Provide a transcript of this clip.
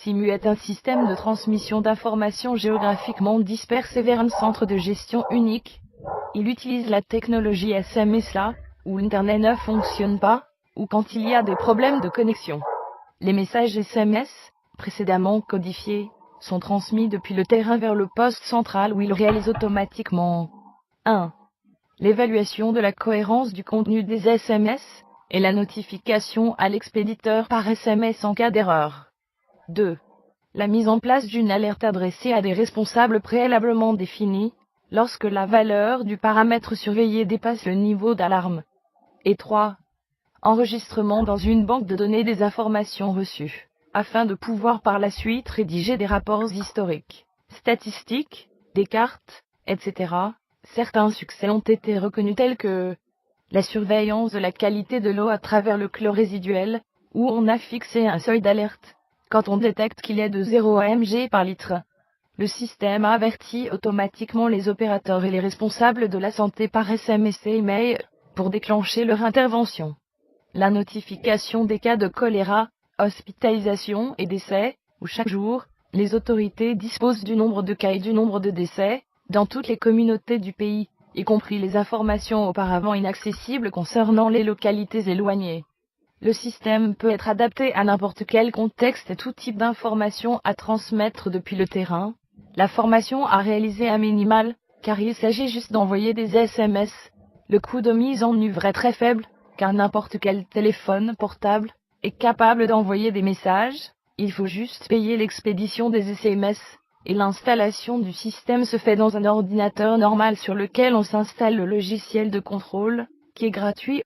SIMU est un système de transmission d'informations géographiquement dispersées vers un centre de gestion unique. Il utilise la technologie SMS là, où l'Internet ne fonctionne pas, ou quand il y a des problèmes de connexion. Les messages SMS, précédemment codifiés, sont transmis depuis le terrain vers le poste central où il réalise automatiquement 1. L'évaluation de la cohérence du contenu des SMS, et la notification à l'expéditeur par SMS en cas d'erreur. 2. La mise en place d'une alerte adressée à des responsables préalablement définis, lorsque la valeur du paramètre surveillé dépasse le niveau d'alarme. Et 3. Enregistrement dans une banque de données des informations reçues, afin de pouvoir par la suite rédiger des rapports historiques, statistiques, des cartes, etc. Certains succès ont été reconnus tels que la surveillance de la qualité de l'eau à travers le chlore résiduel, où on a fixé un seuil d'alerte. Quand on détecte qu'il est de 0 mg par litre, le système avertit automatiquement les opérateurs et les responsables de la santé par SMS et email pour déclencher leur intervention. La notification des cas de choléra, hospitalisation et décès, où chaque jour, les autorités disposent du nombre de cas et du nombre de décès, dans toutes les communautés du pays, y compris les informations auparavant inaccessibles concernant les localités éloignées. Le système peut être adapté à n'importe quel contexte et tout type d'informations à transmettre depuis le terrain. La formation à réaliser est minimale, car il s'agit juste d'envoyer des SMS. Le coût de mise en œuvre est très faible, car n'importe quel téléphone portable est capable d'envoyer des messages. Il faut juste payer l'expédition des SMS, et l'installation du système se fait dans un ordinateur normal sur lequel on s'installe le logiciel de contrôle, qui est gratuit.